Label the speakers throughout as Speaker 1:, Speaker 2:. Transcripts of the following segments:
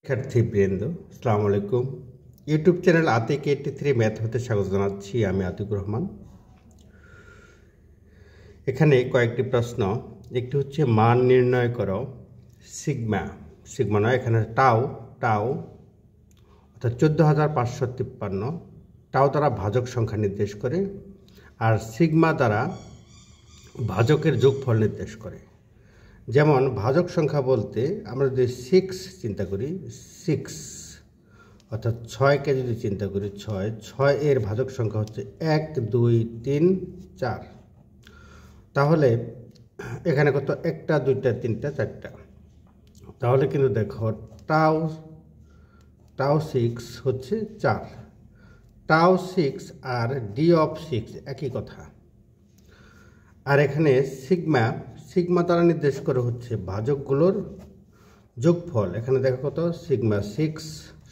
Speaker 1: শিক্ষার্থীবৃন্দ, আসসালামু আলাইকুম। ইউটিউব চ্যানেল আতিক 83 ম্যাথ হতে স্বাগত জানাচ্ছি। আমি আতিকুর রহমান। এখানে কয়েকটি প্রশ্ন। একটি হচ্ছে মান নির্ণয় করো সিগমা, সিগমা নয়, এখানে টাও অর্থাৎ 14,553 টাও দ্বারা ভাজক সংখ্যা নির্দেশ করে, আর সিগমা দ্বারা ভাজকের যোগফল নির্দেশ করে। যেমন ভাজক সংখ্যা বলতে আমরা যদি 6 চিন্তা করি, 6 অর্থাৎ 6কে যদি চিন্তা করি, 6 এর ভাজক সংখ্যা হচ্ছে 1 2 3 4। তাহলে এখানে কত? 1টা 2টা 3টা 4টা। তাহলে কিন্তু দেখো টাও 6 হচ্ছে 4, টাও 6 আর ডি অফ 6 একই কথা। আর এখানে সিগমা দ্বারা নির্দেশ করে হচ্ছে ভাজকগুলোর যোগফল। এখানে দেখো কত? সিগমা 6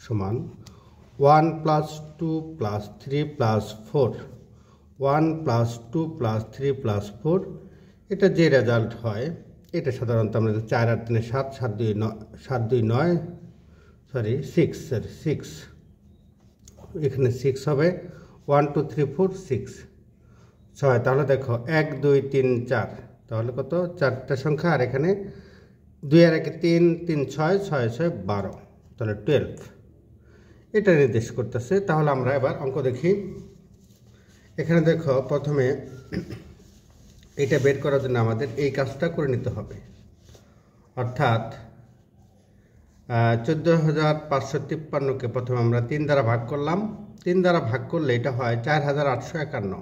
Speaker 1: সমান 1 + 2 + 3 + 4, 1 + 2 + 3 + 4। এটা যে রেজাল্ট হয়, এটা সাধারণত আমরা 4 আর 3 7, 7 2 9, 6। এখানে 6 হবে 1 2 3 4 6 6। তাহলে দেখো 1 2 3 4, তাহলে কত? 4টা সংখ্যা। আর এখানে 2 আর 1 3 3 6 6 6 12, তাহলে 12। এটা নির্দেশ করতেছে। তাহলে আমরা এবার অঙ্ক দেখি। এখানে দেখো প্রথমে এটা বের করার জন্য আমাদের এই কাজটা করে নিতে হবে। অর্থাৎ 14,553কে প্রথমে আমরা 3 দ্বারা ভাগ করলাম। 3 দ্বারা ভাগ করলে এটা হয় 4,851।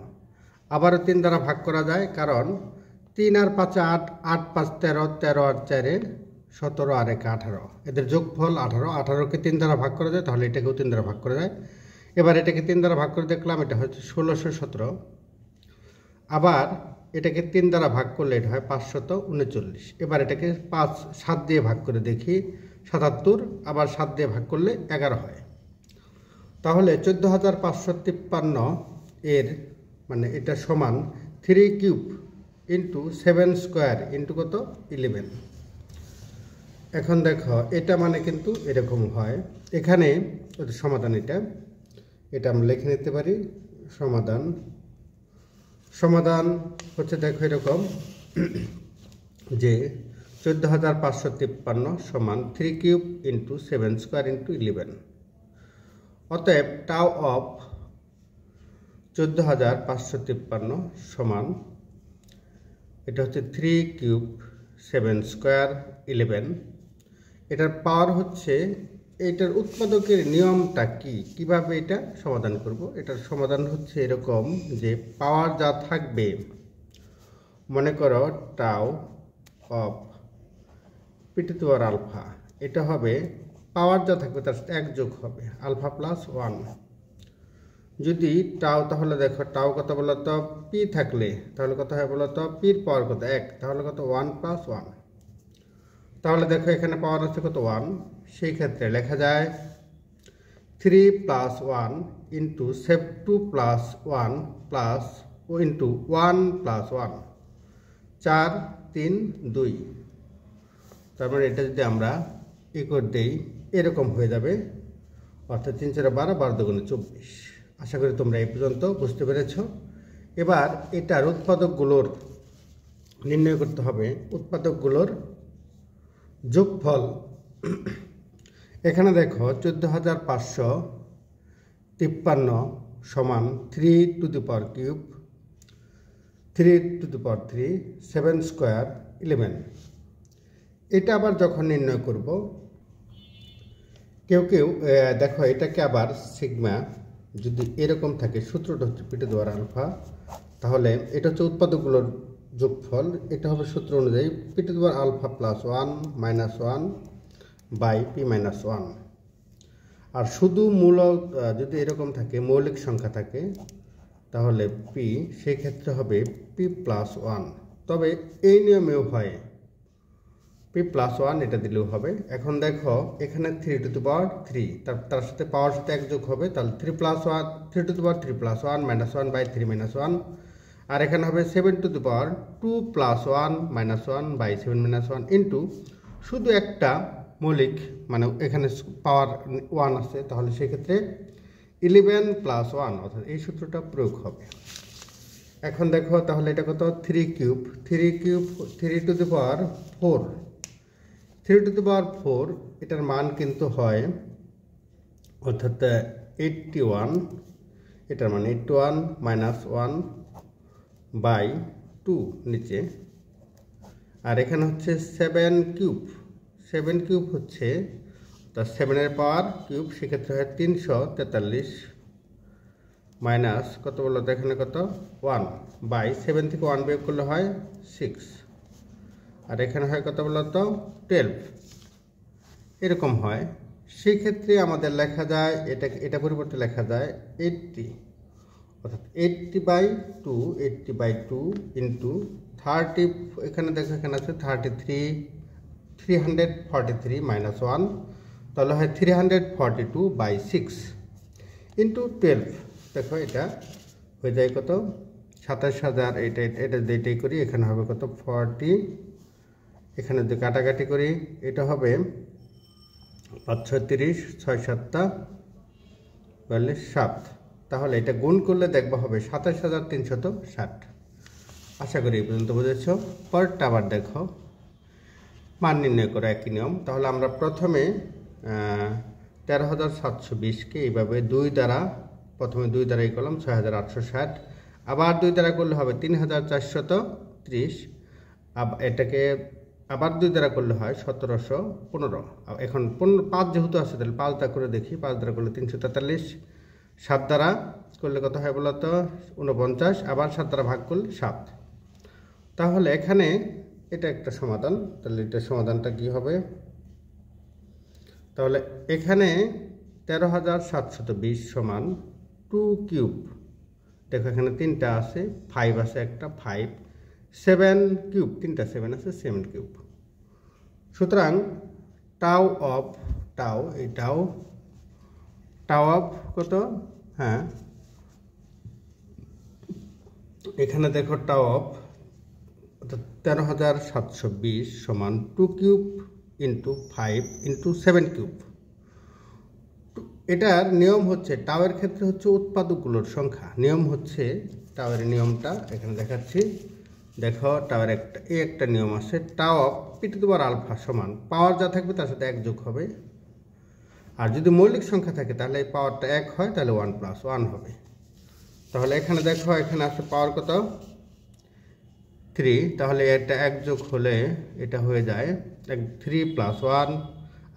Speaker 1: আবারও 3 দ্বারা ভাগ করা যায়, কারণ 3 আর 5 8, 8 5 13, 13 আর 4 17, আর 1 18। এদের যোগফল 18। 18কে 3 দ্বারা ভাগ করা যায়, তাহলে এটাকেও 3 দ্বারা ভাগ করা যায়। এবার এটাকে 3 দ্বারা ভাগ করে দেখলাম, এটা হচ্ছে 1617। আবার এটাকে 3 দ্বারা ভাগ করলে এটা হয় 539। এবার এটাকে 7 দিয়ে ভাগ করে দেখি, 77। আবার 7 দিয়ে ভাগ করলে 11 হয়। তাহলে 14,553 এর মানে এটা সমান 3³ × 7² × কত? 11। এখন দেখো এটা মানে কিন্তু এরকম হয়। এখানে সমাধান, এটা আমরা লিখে নিতে পারি। সমাধান হচ্ছে দেখো এরকম যে 14,553 সমান 3³ × 7² × 11। অতএব টাও অফ 14,553 সমান, এটা হচ্ছে 3³ 7² 11। এটার পাওয়ার হচ্ছে, এটার উৎপাদকের নিয়মটা কি, কিভাবে এটা সমাধান করব? এটার সমাধান হচ্ছে এরকম যে পাওয়ার যা থাকবে, মনে করো টাও অফ p⁴α, এটা হবে পাওয়ার যা থাকবে তার সাথে 1 যোগ হবে, α + 1। যদি টাও, তাহলে দেখো টাও কত বলো তো? পি থাকলে তাহলে কত হয় বলো তো? পির পাওয়ার কত? 1, তাহলে কত? 1 + 1। তাহলে দেখো এখানে পাওয়ার আছে কত? 1। সেই ক্ষেত্রে লেখা যায় 3 + 1 × 2 + 1 + 1 + 1, 4 3 2। তার মানে এটা যদি আমরা করে দেই, এরকম হয়ে যাবে। অর্থাৎ 3 4 12, 12 2 24। আশা করি তোমরা এই পর্যন্ত বুঝতে পেরেছ। এবার এটার উৎপাদকগুলোর নির্ণয় করতে হবে, উৎপাদকগুলোর যোগফল। এখানে দেখো 14,553 সমান 3³ 3³ 7² 11। এটা আবার যখন নির্ণয় করব, কেউ দেখো এটাকে আবার সিগমা যদি এরকম থাকে, সূত্রটা হচ্ছে p⁴α, তাহলে এটা হচ্ছে উৎপাদকগুলোর যোগফল। এটা হবে সূত্র অনুযায়ী p⁴α + 1 - 1 / p-1। আর শুধু যদি এরকম থাকে, মৌলিক সংখ্যা থাকে, তাহলে p, সেই ক্ষেত্রে হবে p+1। তবে এই নিয়মেও হয় p+1, এটা দিলেও হবে। এখন দেখো এখানে 3³ তার সাথে পাওয়ার সাথে 1 যোগ হবে, তাহলে 3+1 3³ 3+1 - 1 / 3 - 1। আর এখানে হবে 7² 2+1 - 1 / 7 - 1 × শুধু একটা মৌলিক মানে এখানে পাওয়ার 1 আছে, তাহলে সেক্ষেত্রে 11 + 1 অর্থাৎ এই সূত্রটা প্রয়োগ হবে। এখন দেখো তাহলে এটা কত 3 cube 3 to the power 4 3 to the power 4 এটার মান কিন্তু হয় অর্থাৎ 81, এটার মানে 81 - 1/2 নিচে। আর এখানে হচ্ছে 7 কিউব হচ্ছে তা 7-এর পাওয়ার কিউব, সেক্ষেত্রে হয় 343 মাইনাস কত বলো তো এখানে কত 1/7 থেকে 1 বিয়োগ করলে হয় 6, আর এখানে হয় কত বলো তো 12, এরকম হয়। সেই ক্ষেত্রে আমাদের লেখা যায় এটা পরিবর্তে লেখা যায় 80, অর্থাৎ 80/2 ইন্টু 30, এখানে দেখো এখানে আছে 343 মাইনাস 1, তাহলে হয় 342/6 ইন্টু 12। দেখো এটা হয়ে যায় কত 27,000, এটাই করি, এখানে হবে কত 40, এখানে যদি কাটাকাটি করি এটা হবে 5 × 30, 6 × 7 = 7, তাহলে এটা গুণ করলে দেখবো হবে 27,360। আশা করি এই পর্যন্ত বুঝেছ। পরেরটা আবার দেখো, মান নির্ণয় করো একই নিয়ম। তাহলে আমরা প্রথমে 13,720কে এইভাবে প্রথমে 2 দ্বারা করলাম 6,860, আবার 2 দ্বারা করলে হবে 3,430, এটাকে আবার 2 দ্বারা করলে হয় 1,715। এখন 5 যেহেতু আছে তাহলে 5 দ্বারা করে দেখি, 5 দ্বারা করলে 343, 7 দ্বারা করলে কত হয় বলো তো 49, আবার 7 দ্বারা ভাগ করলে 7। তাহলে এখানে এটা একটা সমাধান, তাহলে এটার সমাধানটা কি হবে? তাহলে এখানে 13,720 সমান 2 কিউব, দেখো এখানে 3টা আছে, 5 আছে একটা 5, 7 কিউব 3টা 7 আছে 7 কিউব। সুতরাং টাউ অফ কত, হ্যাঁ এখানে দেখো টাউ অফ 13,720 সমান 2 কিউব ইন্টু 5 ইন্টু 7 কিউব। এটার নিয়ম হচ্ছে টাওয়ের ক্ষেত্রে হচ্ছে উৎপাদকগুলোর সংখ্যা, নিয়ম হচ্ছে টাওয়ের নিয়মটা এখানে দেখাচ্ছি। দেখো টাওয়ের একটা নিয়ম আছে, টাও অফ p⁴ সমান পাওয়ার যা থাকবে তার সাথে 1 যোগ হবে, আর যদি মৌলিক সংখ্যা থাকে তাহলে এই পাওয়ারটা 1 হয়, তাহলে 1 + 1 হবে। তাহলে এখানে দেখো এখানে আছে পাওয়ার কত 3, তাহলে এটা 1 যোগ হলে এটা হয়ে যায় 3 + 1,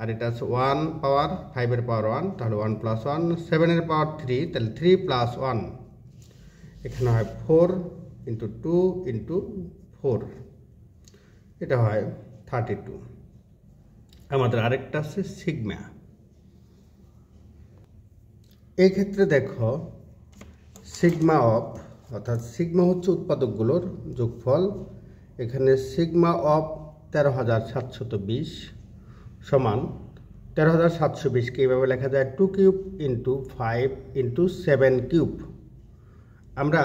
Speaker 1: আর এটা আছে 1 পাওয়ার 5-এর পাওয়ার 1, তাহলে 1 + 1, 7-এর পাওয়ার 3, তাহলে 3 + 1, এখানে হয় 4 × 2 × 4, এটা হয় 32। আমাদের আরেকটা আছে সিগমা। এই ক্ষেত্রে দেখো সিগমা অফ, অর্থাৎ সিগমা হচ্ছে উৎপাদকগুলোর যোগফল, এখানে সিগমা অফ 13,720 সমান 13,720কে এইভাবে লেখা যায় 2 কিউব ইন্টু 5 ইন্টু 7 কিউব। আমরা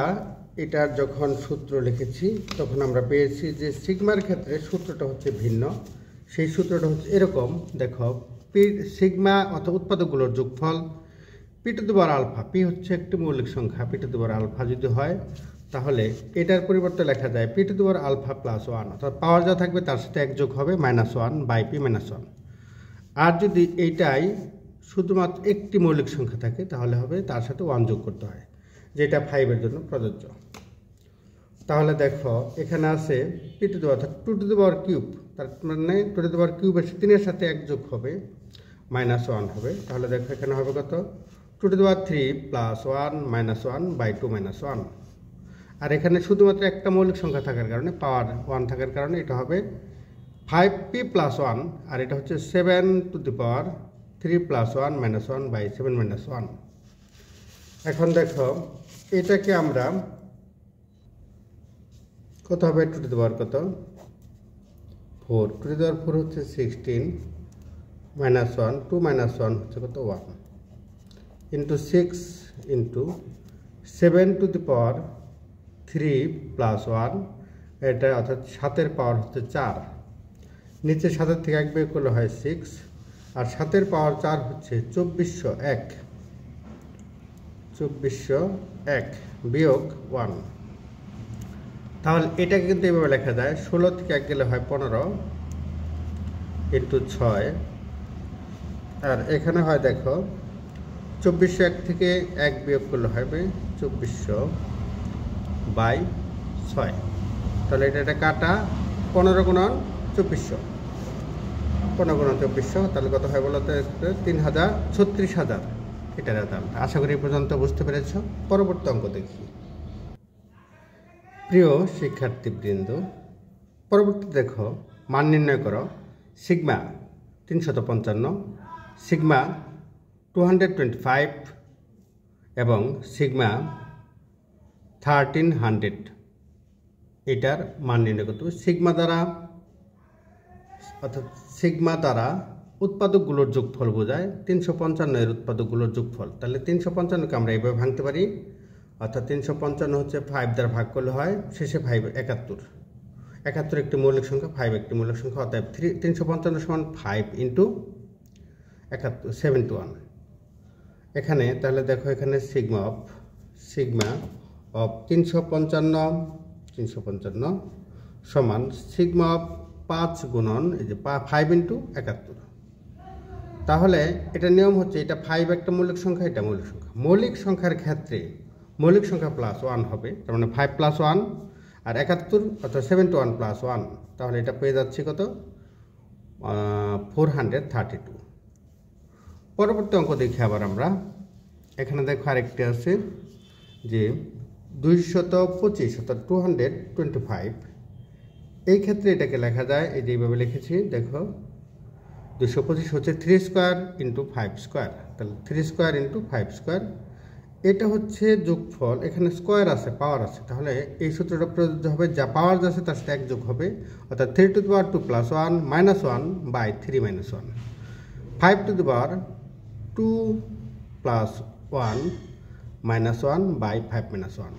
Speaker 1: এটার যখন সূত্র লিখেছি তখন আমরা পেয়েছি যে সিগমার ক্ষেত্রে সূত্রটা হচ্ছে ভিন্ন। সেই সূত্রটা হচ্ছে এরকম, দেখো সিগমা অর্থাৎ উৎপাদকগুলোর যোগফল p⁴α, p হচ্ছে একটি মৌলিক সংখ্যা, p⁴α যদি হয় তাহলে এটার পরিবর্তে লেখা যায় p⁴α + 1, অর্থাৎ পাওয়ার যা থাকবে তার সাথে 1 যোগ হবে -1/p - 1। আর যদি এইটাই শুধুমাত্র একটি মৌলিক সংখ্যা থাকে তাহলে হবে তার সাথে 1 যোগ করতে হয়, যেটা 5-এর জন্য প্রযোজ্য। তাহলে দেখো এখানে আছে অর্থাৎ 2³ তার মানে 2³ এর 3-এর সাথে 1 যোগ হবে -1 হবে, তাহলে দেখো এখানে হবে কত 2³ + 1 - 1/2 - 1। আর এখানে শুধুমাত্র একটা মৌলিক সংখ্যা থাকার কারণে পাওয়ার 1 থাকার কারণে এটা হবে 5p + 1, আর এটা হচ্ছে 7³ + 1 - 1/7 - 1। এখন দেখো এটাকে আমরা কত হবে 2⁴ কত 4, 2⁴ হচ্ছে 16 - 1, 2 - 1 হচ্ছে কত 1 ইন্টু 6 ইন্টু 7³ + 1, এটা অর্থাৎ 7-এর পাওয়ার হচ্ছে 4, নিচে 7-এর থেকে 1 বিয়োগ করলে হয় 6, আর 7-এর পাওয়ার 4 হচ্ছে 2401 বিয়োগ 1। তাহলে এটাকে কিন্তু এইভাবে লেখা যায় 16 থেকে 1 গেলে হয় 15 ইন্টু 6, আর এখানে হয় দেখো 2401 থেকে 1 বিয়োগ করলে হবে 2400/6। তাহলে এটা কাটা 15 গুণন 2400, 15 গুণন 2400, তাহলে কত হয় বলো তো? 36,000 এটার দাম। আশা করি এই পর্যন্ত বুঝতে পেরেছ। পরবর্তী অঙ্ক দেখি। প্রিয় শিক্ষার্থীবৃন্দ, পরবর্তী দেখো, মান নির্ণয় করো সিগমা 355, সিগমা 225 এবং সিগমা 1300। এটার মান নির্ণয় করতে হবে সিগমা দ্বারা, অর্থাৎ সিগমা দ্বারা উৎপাদকগুলোর যোগফল বোঝায়। 355 এর উৎপাদকগুলোর যোগফল। তাহলে 355কে আমরা এইভাবে ভাঙতে পারি, অর্থাৎ 355 হচ্ছে 5 দ্বারা ভাগ করলে হয় শেষে 5 71। 71 একটি মৌলিক সংখ্যা, 5 একটি মৌলিক সংখ্যা, অর্থাৎ 355 সমান 5 ইন্টু 71 71। এখানে তাহলে দেখো, এখানে সিগমা অফ 355 সমান সিগমা অফ 5 গুণন এই যে 5 ইন্টু 71। তাহলে এটা নিয়ম হচ্ছে, এটা 5 একটা মৌলিক সংখ্যা, এটা মৌলিক সংখ্যা। মৌলিক সংখ্যার ক্ষেত্রে মৌলিক সংখ্যা প্লাস 1 হবে, তার মানে 5 + 1, আর 71 অর্থাৎ 71 + 1, তাহলে এটা পেয়ে যাচ্ছে কত? 432। পরবর্তী অঙ্ক দেখি আবার আমরা। এখানে দেখো আরেকটি আছে যে 225 অর্থাৎ 225। এই ক্ষেত্রে এটাকে লেখা যায় এই যে এইভাবে লিখেছি, দেখো 225 হচ্ছে 3 স্কোয়ার ইন্টু 5 স্কোয়ার। তাহলে 3 স্কোয়ার ইন্টু 5 স্কোয়ার, এটা হচ্ছে যোগফল। এখানে স্কোয়ার আছে, পাওয়ার আছে, তাহলে এই সূত্রটা প্রযোজ্য হবে, যা পাওয়ার আছে তার সাথে 1 যোগ হবে, অর্থাৎ 3 to the power 2 + 1 - 1 by 3 - 1, 5 to the power 2 + 1 - 1 by 5 - 1।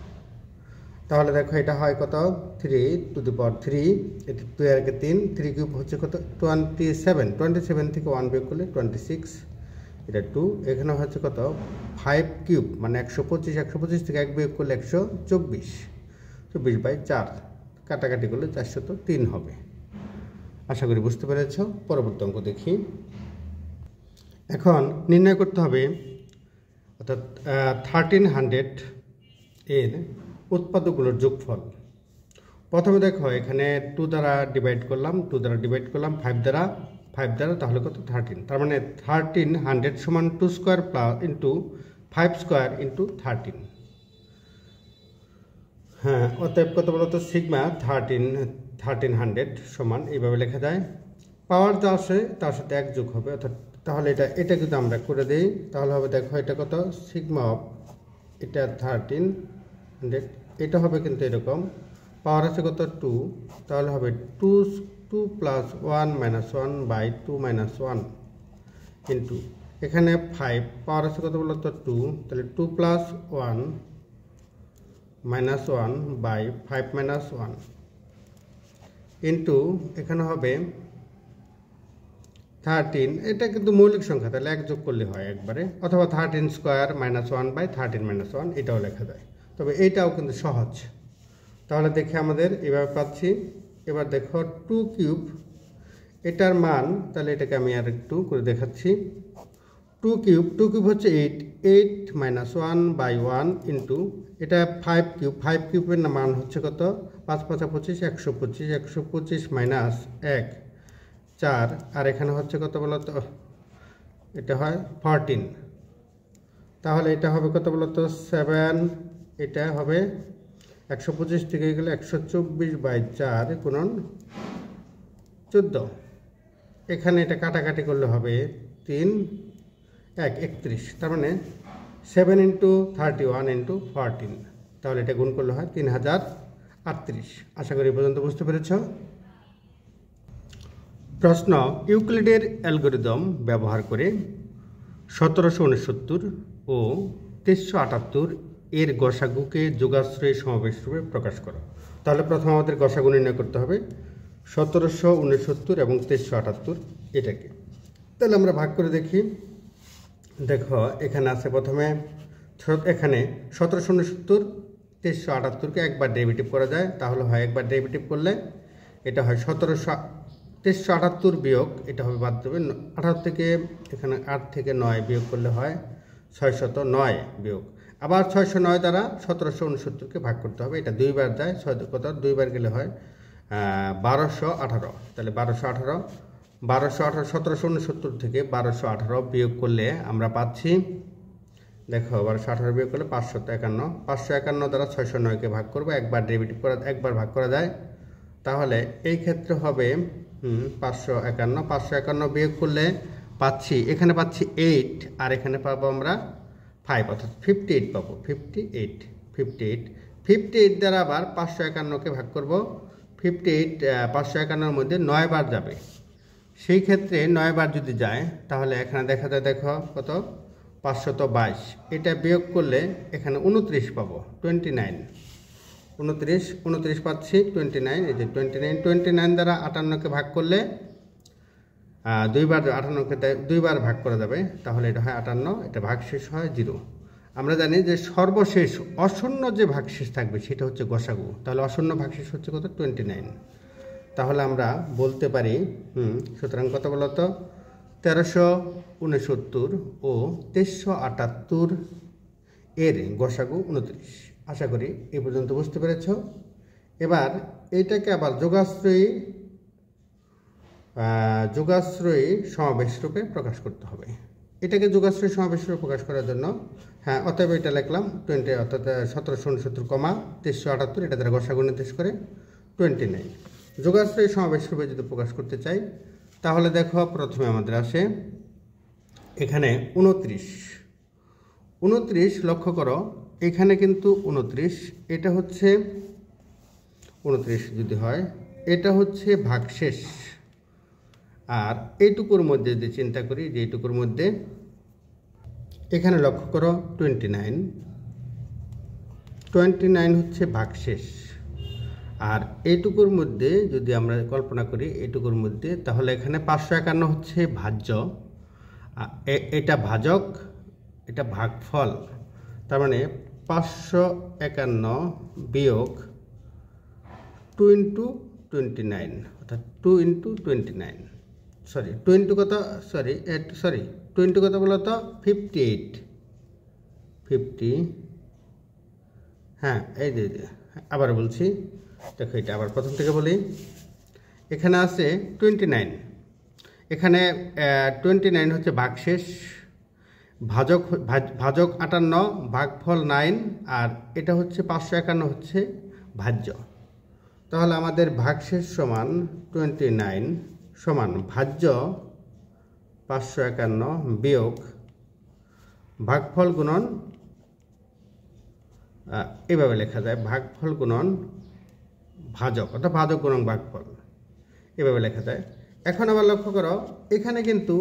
Speaker 1: তাহলে দেখো এটা হয় কত? 3 টু দি পাওয়ার 3, এটা 2 এর আগে 3, 3 কিউব হচ্ছে কত? 27 থেকে 1 বিয়োগ করলে 26, এটা 2। এখানে হচ্ছে কত? 5 কিউব মানে 125 থেকে 1 বিয়োগ করলে 124/4, কাটাকাটি করলে 403 হবে। আশা করি বুঝতে পেরেছ। পরবর্তী অঙ্ক দেখি। এখন নির্ণয় করতে হবে, অর্থাৎ 1300 এর উৎপাদকগুলোর যোগফল। প্রথমে দেখো, এখানে 2 দ্বারা ডিভাইড করলাম, 5 দ্বারা, তাহলে কত? 13। তার মানে 1300 সমান 2 square plus into 5 square into 13। হ্যাঁ, অতএব কত বলতো? সিগমা 1300 সমান এইভাবে লেখা যায়। পাওয়ার যা আছে তার সাথে 1 যোগ হবে, অর্থাৎ তাহলে এটা যদি আমরা করে দিই, তাহলে হবে দেখো এটা কত? সিগমা অফ এটা 1300, এটা হবে কিন্তু এরকম, পাওয়ার আছে কত? 2, তাহলে হবে 2 + 1 - 1 বাই 2 - 1 ইন্টু এখানে 5, পাওয়ার আছে কত বলতো? 2, তাহলে 2 + 1 - 1 বাই 5 - 1 ইন্টু এখানে হবে 13। এটা কিন্তু মৌলিক সংখ্যা, তাহলে 1 যোগ করলে হয় একবারে, অথবা 13 স্কোয়ার - 1 বাই 13 - 1, এটাও লেখা যায়। তবে এইটাও কিন্তু সহজ। তাহলে দেখে আমাদের এভাবে পাচ্ছি। এবার দেখো 2 কিউব, এটার মান, তাহলে এটাকে আমি আর একটু করে দেখাচ্ছি। 2 কিউব হচ্ছে 8 - 1 বাই 1 ইন্টু এটা 5 কিউবের মান হচ্ছে কত? 5 × 5 = 25, 125 - 1 4, আর এখানে হচ্ছে কত বলতো? এটা হয় 14। তাহলে এটা হবে কত বলতো? 7, এটা হবে 125 থেকে গেলে 124/4 গুণন 14। এখানে এটা কাটাকাটি করলে হবে 3 1 31, তার মানে 7 × 31 × 14, তাহলে এটা গুণ করলে হয় 3038। আশা করি এই পর্যন্ত বুঝতে পেরেছ। প্রশ্ন, ইউক্লিডের অ্যালগরিদম ব্যবহার করে 1769 ও 2378 এর গসাগুকে যোগাশ্রয়ী সমাবেশ রূপে প্রকাশ করো। তাহলে প্রথম আমাদের গসাগু নির্ণয় করতে হবে 1769 এবং 2378 এটাকে। তাহলে আমরা ভাগ করে দেখি। দেখো এখানে আছে প্রথমে, এখানে 1769 2378কে একবার ডেরিভেটিভ করা যায়, তাহলে হয় একবার ডেরিভেটিভ করলে এটা হয় 2378 বিয়োগ, এটা হবে বাদ দেবে 18 থেকে, এখানে 8 থেকে 9 বিয়োগ করলে হয় 609 বিয়োগ, আবার 609 দ্বারা 1769কে ভাগ করতে হবে, এটা দুইবার যায়, 6 কত, দুইবার গেলে হয় 1218। তাহলে 1218 1769 থেকে 1218 বিয়োগ করলে আমরা পাচ্ছি, দেখো 1218 বিয়োগ করলে 551। 551 দ্বারা 609কে ভাগ করবো, একবার ডেরিভেটিভ করা, একবার ভাগ করা যায়, তাহলে এই ক্ষেত্রে হবে 551। 551 বিয়োগ করলে পাচ্ছি, এখানে পাচ্ছি 8 আর এখানে পাবো আমরা 5, অর্থাৎ 58 পাবো। 58 দ্বারা আবার 551কে ভাগ করব, 58 551-এর মধ্যে 9 বার যাবে, সেই ক্ষেত্রে 9 বার যদি যায় তাহলে এখানে দেখা যায়, দেখো কত, 522। এটা বিয়োগ করলে এখানে 29 পাবো, 29 পাচ্ছি, 29, এই যে 29 দ্বারা 58কে ভাগ করলে দুইবার, 58কে দুইবার ভাগ করা যাবে, তাহলে এটা হয় 58, এটা ভাগশেষ হয় 0। আমরা জানি যে সর্বশেষ অশূন্য যে ভাগশেষ থাকবে সেটা হচ্ছে গসাগু, তাহলে অশূন্য ভাগশেষ হচ্ছে কত, 29। তাহলে আমরা বলতে পারি, সুতরাং কত বলতো, 1369 ও 2378 এর গসাগু 29। আশা করি এ পর্যন্ত বুঝতে পেরেছ। এবার এইটাকে আবার যোগাশ্রয়ী সমাবেশ রূপে প্রকাশ করতে হবে। এটাকে যোগাশ্রয়ী সমাবেশ রূপে প্রকাশ করার জন্য, হ্যাঁ, অতএব এটা লিখলাম 20, অর্থাৎ 1769, 2378, এটা দ্বারা গসাগু নির্দেশ করে 29। যোগাশ্রয়ী সমাবেশ রূপে যদি প্রকাশ করতে চাই তাহলে দেখো প্রথমে আমাদের আসে এখানে 29 লক্ষ্য করো, এখানে কিন্তু 29, এটা হচ্ছে 29 যদি হয়, এটা হচ্ছে ভাগশেষ। আর এইটুকুর মধ্যে যদি চিন্তা করি, যে এইটুকুর মধ্যে এখানে লক্ষ্য করো 29 হচ্ছে ভাগশেষ, আর এইটুকুর মধ্যে যদি আমরা কল্পনা করি এইটুকুর মধ্যে, তাহলে এখানে 551 হচ্ছে ভাজ্য, এটা ভাজক, এটা ভাগফল, তার মানে 551 বিয়োগ 2 × 29, অর্থাৎ 2 × 29, সরি 2 × কত, সরি 2 × কত বলো তো, 58, হ্যাঁ, এই যে আবার বলছি, দেখো এটা আবার প্রথম থেকে বলি। এখানে আছে 29, এখানে 29 হচ্ছে ভাগশেষ, ভাজক 58, ভাগফল 9, আর এটা হচ্ছে 551 হচ্ছে ভাজ্য। তাহলে আমাদের ভাগশেষ সমান 29 সমান ভাজ্য 551 বিয়োগ ভাগফল গুণন, এভাবে লেখা যায়, ভাগফল গুণন ভাজক, অর্থাৎ ভাজক গুণন ভাগফল, এভাবে লেখা যায়। এখন আবার লক্ষ্য করো, এখানে কিন্তু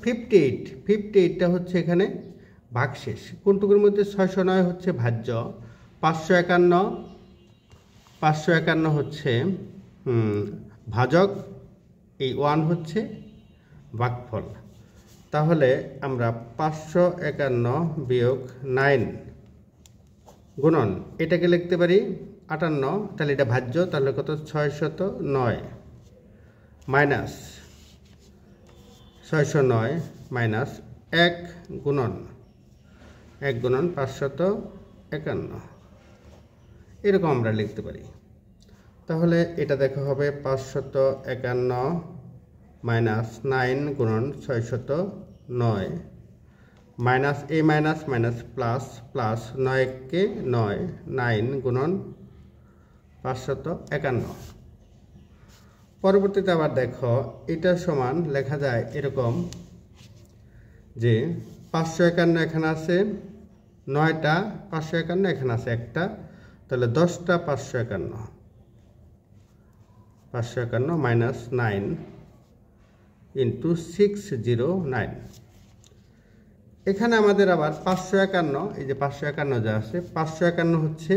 Speaker 1: 58টা হচ্ছে এখানে ভাগশেষ, কোনটুকুর মধ্যে 609 হচ্ছে ভাজ্য, 551 হচ্ছে ভাজক, এই 1 হচ্ছে ভাগফল। তাহলে আমরা 551 বিয়োগ 9 গুণন, এটাকে লিখতে পারি 58, তাহলে এটা ভাজ্য, তাহলে কত, 609 মাইনাস 609 মাইনাস 1 গুণন 551, এরকম আমরা লিখতে পারি। তাহলে এটা দেখা হবে 551 মাইনাস 9 গুণন 609 মাইনাস এ মাইনাস মাইনাস প্লাস প্লাস 9কে 9 গুণন 551। পরবর্তীতে আবার দেখো, এটা সমান লেখা যায় এরকম যে 551 এখানে আছে 9টা, 551 এখানে আছে একটা, তাহলে 10টা 551 মাইনাস 9 ইন্টু 609। এখানে আমাদের আবার 551, এই যে 551 যা আছে, 551 হচ্ছে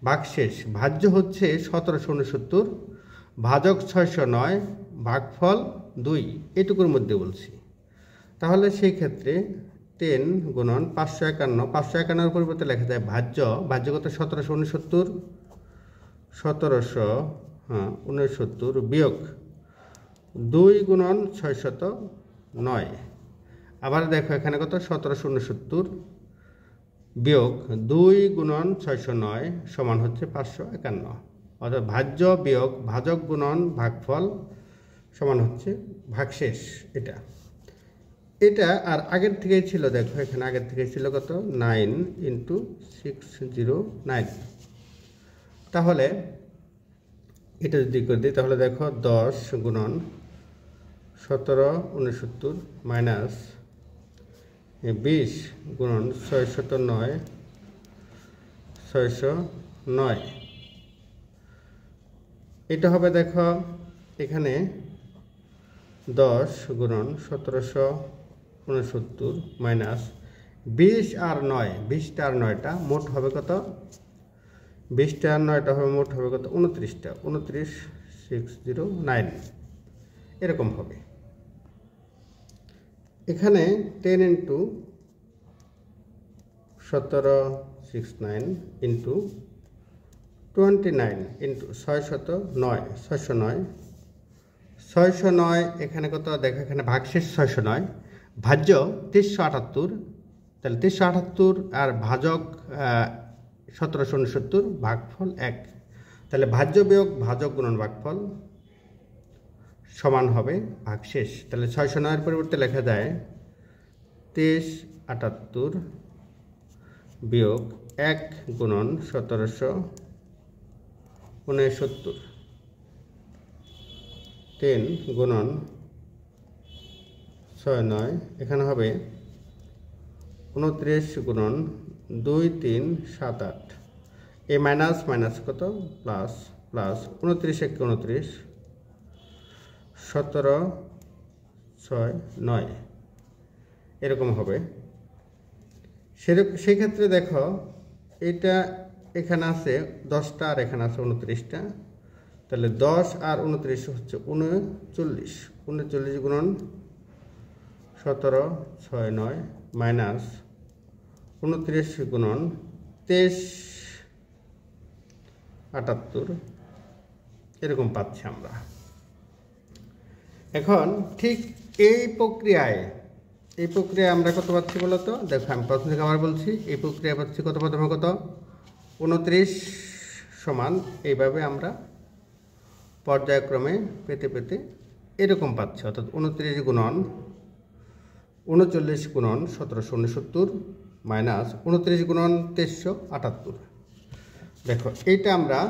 Speaker 1: ভাগশেষ, ভাজ্য হচ্ছে 1769, ভাজক 609, ভাগফল 2, এটুকুর মধ্যে বলছি। তাহলে সেই ক্ষেত্রে 10 গুণন 551, 551-এর পরিবর্তে লেখা যায় ভাজ্য কত 1769, 1769 বিয়োগ 2 গুণন 609। আবার দেখো এখানে কত 1769 বিয়োগ 2 গুণন 609 সমান হচ্ছে 551। অর্থাৎ ভাজ্য বিয়োগ ভাজক গুণন ভাগফল সমান হচ্ছে ভাগশেষ। এটা আর আগের থেকেই ছিল, দেখো এখানে আগের থেকেই ছিল কত 9 × 609। তাহলে এটা যদি করে দিই তাহলে দেখো 10 গুণন 1769 মাইনাস 20 গুণন 609 এটা হবে দেখো এখানে 10 গুণন 1769 মাইনাস 20 আর 9, 20টা আর 9টা মোট হবে কত, 20টা আর 9টা হবে মোট হবে কত 29টা, 29609 এরকম হবে। এখানে 10 × 1769 × 29 × 609 এখানে কত দেখো এখানে ভাগশেষ 609, ভাজ্য 378, তাহলে 378 আর ভাজক 1769 ভাগফল 1। তাহলে ভাজ্য বিয়োগ ভাজক গুণন ভাগফল সমান হবে ভাগশেষ। তাহলে 609-এর পরিবর্তে লেখা যায় 378 বিয়োগ 1 গুণন 1769, 10 গুণন 69 এখানে হবে 29 গুণন 2 3 7 8, এ মাইনাস মাইনাস কত প্লাস প্লাস 29 × 29 17 6 9 এরকম হবে। সেই ক্ষেত্রে দেখো এটা এখানে আছে 10টা আর এখানে আছে 29টা, তাহলে 10 আর 29 হচ্ছে 39 গুণন 17 6 9 মাইনাস 29 গুণন 23 78 এরকম পাচ্ছি আমরা। এখন ঠিক এই প্রক্রিয়ায় আমরা কত পাচ্ছি বলতো, দেখো আমি প্রথম থেকে আবার বলছি, এই প্রক্রিয়া পাচ্ছি কত, প্রথমে কত 29 সমান, এইভাবে আমরা পর্যায়ক্রমে পেতে পেতে এরকম পাচ্ছি। অর্থাৎ 29 গুণন 39 গুণন 1769 মাইনাস 29 গুণন 2378। দেখো এইটা আমরা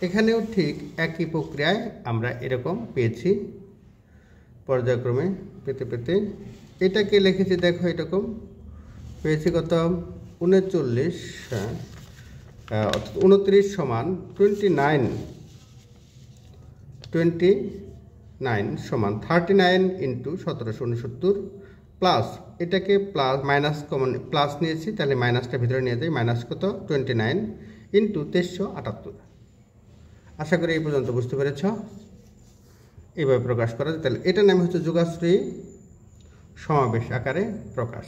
Speaker 1: এখানেও ঠিক একই প্রক্রিয়ায় আমরা এরকম পেয়েছি পর্যায়ক্রমে পেতে পেতে। এটাকে লিখেছি দেখো এরকম পেয়েছি কত 39, অর্থাৎ 29 সমান 29 সমান 39 × 1769 প্লাস এটাকে প্লাস মাইনাস কমন প্লাস নিয়েছি, তাহলে মাইনাসটা ভিতরে নিয়ে যাই, মাইনাস কত 29 × 2378। আশা করি এই পর্যন্ত বুঝতে পেরেছ। এইভাবে প্রকাশ করা যায়। তাহলে এটার নাম হচ্ছে যোগাশ্রয়ী সমাবেশ আকারে প্রকাশ।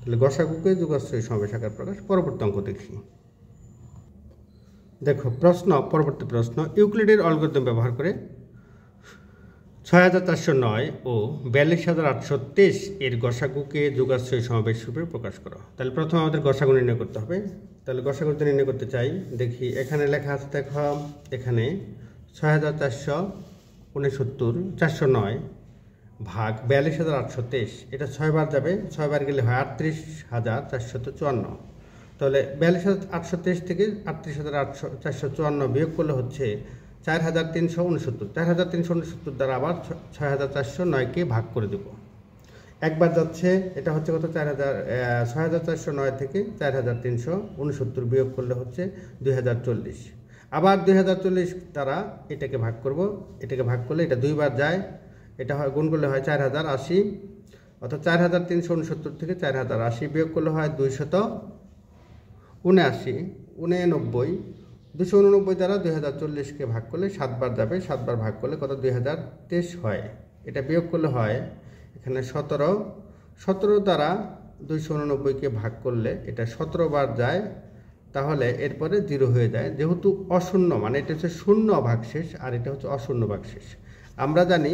Speaker 1: তাহলে গসাগুকে যোগাশ্রয়ী সমাবেশ আকারে প্রকাশ। পরবর্তী অঙ্ক দেখি। দেখো পরবর্তী প্রশ্ন, ইউক্লিডের অ্যালগরিদম ব্যবহার করে 6409 ও 42823 এর গসাগুকে যোগাশ্রয়ী সমাবেশ রূপে প্রকাশ করো। তাহলে প্রথমে আমাদের গসাগু নির্ণয় করতে হবে। তাহলে গসাগু নির্ণয় করতে চাই, দেখি এখানে লেখা আছে, দেখো এখানে 6409 ভাগ 42823, এটা 6 বার যাবে, 6 বার গেলে হয় 38454। তাহলে 42823 থেকে 38454 বিয়োগ করলে হচ্ছে 4369। 4369 দ্বারা আবার 6409কে ভাগ করে দেব। একবার যাচ্ছে, এটা হচ্ছে কত 6409 থেকে 4369 বিয়োগ করলে হচ্ছে 2040। আবার 2040 দ্বারা এটাকে ভাগ করব, এটাকে ভাগ করলে এটা 2 বার যায়, এটা হয় গুণ করলে হয় 4080, অর্থাৎ 4369 থেকে 4080 বিয়োগ করলে হয় 279। 289 দ্বারা 2040কে ভাগ করলে 7 বার যাবে, 7 বার ভাগ করলে কত 2023 হয়। এটা বিয়োগ করলে হয় এখানে 17, 17 দ্বারা 289কে ভাগ করলে এটা 17 বার যায়, তাহলে এরপরে 0 হয়ে যায়। যেহেতু অশূন্য, মানে এটা হচ্ছে শূন্য ভাগশেষ আর এটা হচ্ছে অশূন্য ভাগশেষ। আমরা জানি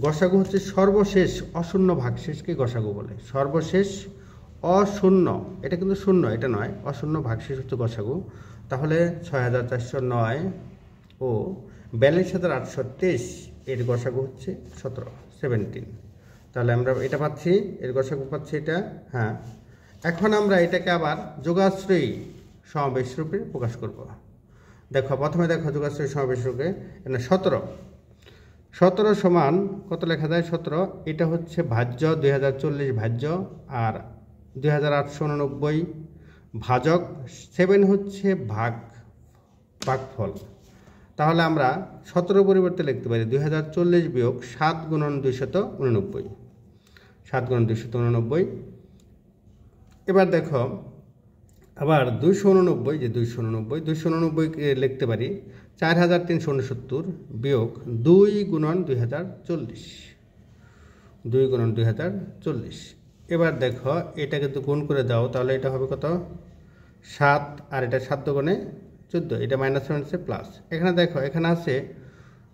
Speaker 1: গসাগু হচ্ছে সর্বশেষ অশূন্য ভাগশেষকে গসাগু বলে। সর্বশেষ অশূন্য, এটা কিন্তু শূন্য, এটা নয়, অশূন্য ভাগশেষ হচ্ছে গসাগু। তাহলে 6409 ও 42823 এর গসাগু হচ্ছে 17। তাহলে আমরা এটা পাচ্ছি, এর গসাগু পাচ্ছি এটা। হ্যাঁ, এখন আমরা এটাকে আবার যোগাশ্রয়ী সমাবেশ রূপে প্রকাশ করব। দেখো প্রথমে দেখো যোগাশ্রয়ী সমাবেশ রূপে 17 সমান কত লেখা যায়? 17 এটা হচ্ছে ভাজ্য 2040 ভাজ্য, আর 2889 ভাজক, 7 হচ্ছে ভাগফল। তাহলে আমরা 17 পরিবর্তে লিখতে পারি 2040 বিয়োগ 7 গুণন 289, 7 গুণন 289। এবার দেখো আবার 289, যে 289কে লিখতে পারি 4369 বিয়োগ 2 গুণন 2040, 2 গুণন 2040। এবার দেখো এটা কিন্তু গুণ করে দাও, তাহলে এটা হবে কত? 7, আর এটা 7 গুণে 14, এটা মাইনাস আছে প্লাস। এখানে দেখো এখানে আছে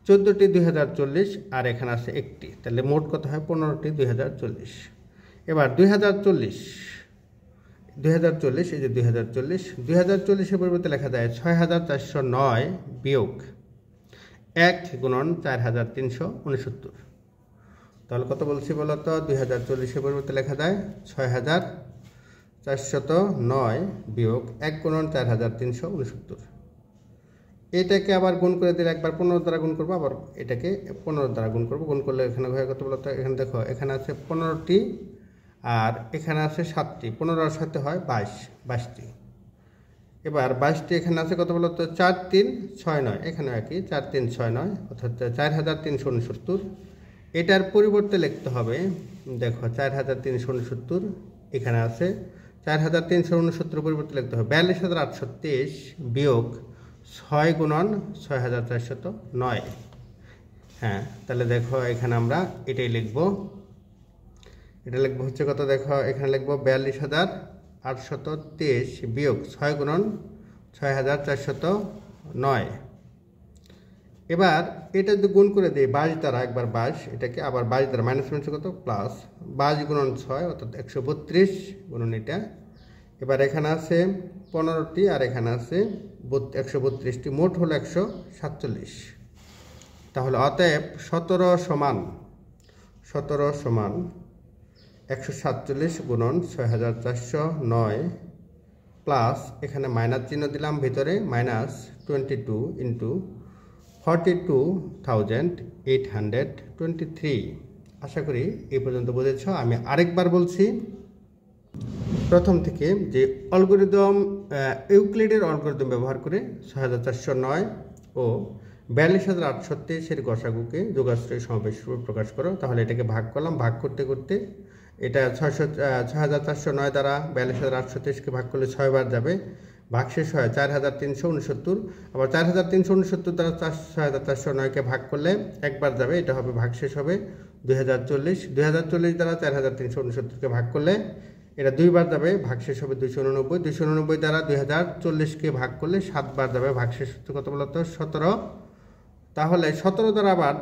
Speaker 1: 14টি 2040 আর এখানে আছে 1টি, তাহলে মোট কত হয়? 15টি 2040। এবার 2040, এই যে 2040 পরিবর্তে লেখা যায় 6409 বিয়োগ 1 গুণন 4369। তাহলে কত বলছি বলো তো? 2040 পরিবর্তে লেখা যায় 6409 বিয়োগ 1 গুণন 4369। এটাকে আবার গুণ করে দিলে একবার 15 দ্বারা গুণ করবো, আবার এটাকে 15 দ্বারা গুণ করবো। গুণ করলে এখানে হয় কত বলো তো? এখানে দেখো এখানে আছে 15টি আর এখানে আছে 7টি, 15 আর 7 হয় 22টি। এবার 22টি এখানে আছে কত বলো তো? 4369, এখানে একই 4369, অর্থাৎ 4369। এটার পরিবর্তে লিখতে হবে, দেখো 4369 এখানে আছে, 4369 পরিবর্তে লিখতে হবে 42823 বিয়োগ 6 গুণন 6409। হ্যাঁ, তাহলে দেখো এখানে আমরা এটাই লিখবো। এটা লিখবো হচ্ছে কত? দেখো এখানে লিখবো 42823 বিয়োগ 6 গুণন 6409। এবার এটা যদি গুণ করে দিই 22 দ্বারা, একবার 22, এটাকে আবার 22 দ্বারা মাইনাস হচ্ছে কত? প্লাস 22 গুণন 6, অর্থাৎ 132 গুণন এটা। এবার এখানে আছে 15টি আর এখানে আছে 132টি, মোট হলো 147। তাহলে অতএব 17 সমান 147 গুণন 6409 প্লাস এখানে মাইনাস চিহ্ন দিলাম ভিতরে, মাইনাস 22 ইন্টু 42,823। আশা করি এই পর্যন্ত বুঝেছ। আমি আরেকবার বলছি প্রথম থেকে, যে অ্যালগরিদম ইউক্লিডের অ্যালগরিদম ব্যবহার করে 6409 ও 42823 গসাগুকে যোগাশ্রয়ী সমাবেশ রূপে প্রকাশ করো। তাহলে এটাকে ভাগ করলাম, ভাগ করতে করতে এটা 6409 দ্বারা 42823কে ভাগ করলে 6 বার যাবে, ভাগশেষ হয় 4369। আবার 4369 দ্বারা 6409কে ভাগ করলে একবার যাবে, এটা হবে ভাগশেষ হবে 2040। 2040 দ্বারা 4369কে ভাগ করলে এটা 2 বার যাবে, ভাগশেষ হবে 289। 289 দ্বারা 2040কে ভাগ করলে 7 বার যাবে, ভাগশেষ হচ্ছে কত বলতো? 17। তাহলে 17 দ্বারা আবার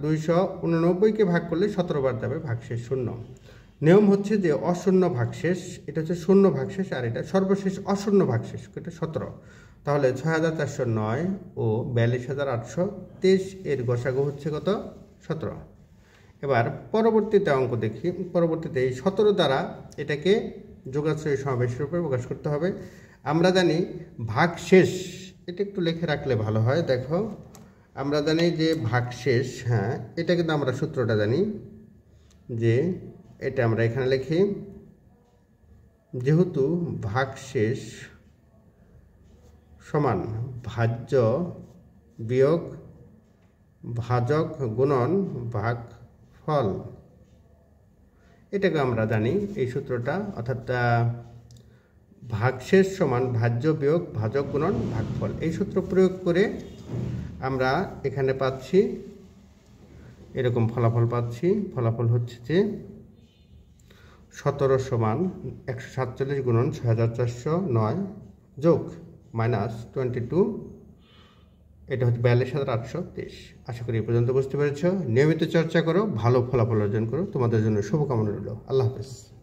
Speaker 1: 289কে ভাগ করলে 17 বার যাবে, ভাগশেষ 0। নিয়ম হচ্ছে যে অশূন্য ভাগশেষ, এটা হচ্ছে শূন্য ভাগশেষ, আর এটা সর্বশেষ অশূন্য ভাগশেষ, এটা 17। তাহলে 6409 ও 42823 এর গসাগু হচ্ছে কত? 17। এবার পরবর্তীতে অঙ্ক দেখি। পরবর্তীতে এই 17 দ্বারা এটাকে যোগাশ্রয়ী সমাবেশ রূপে প্রকাশ করতে হবে। আমরা জানি ভাগশেষ, এটা একটু লিখে রাখলে ভালো হয়। দেখো আমরা জানি যে ভাগশেষ, হ্যাঁ এটা কিন্তু আমরা সূত্রটা জানি, যে এটা আমরা এখানে লিখি, যেহেতু ভাগশেষ সমান ভাজ্য বিয়োগ ভাজক গুণন ভাগফল, এটাকে আমরা জানি এই সূত্রটা, অর্থাৎ ভাগশেষ সমান ভাজ্য বিয়োগ ভাজক গুণন ভাগফল। এই সূত্র প্রয়োগ করে আমরা এখানে পাচ্ছি এরকম ফলাফল পাচ্ছি। ফলাফল হচ্ছে যে 17 সমান 147 গুণন 6409 যোগ -22, এটা হচ্ছে 42,823। আশা করি এই পর্যন্ত বুঝতে পেরেছ। নিয়মিত চর্চা করো, ভালো ফলাফল অর্জন করো। তোমাদের জন্য শুভকামনা রইল। আল্লাহ হাফেজ।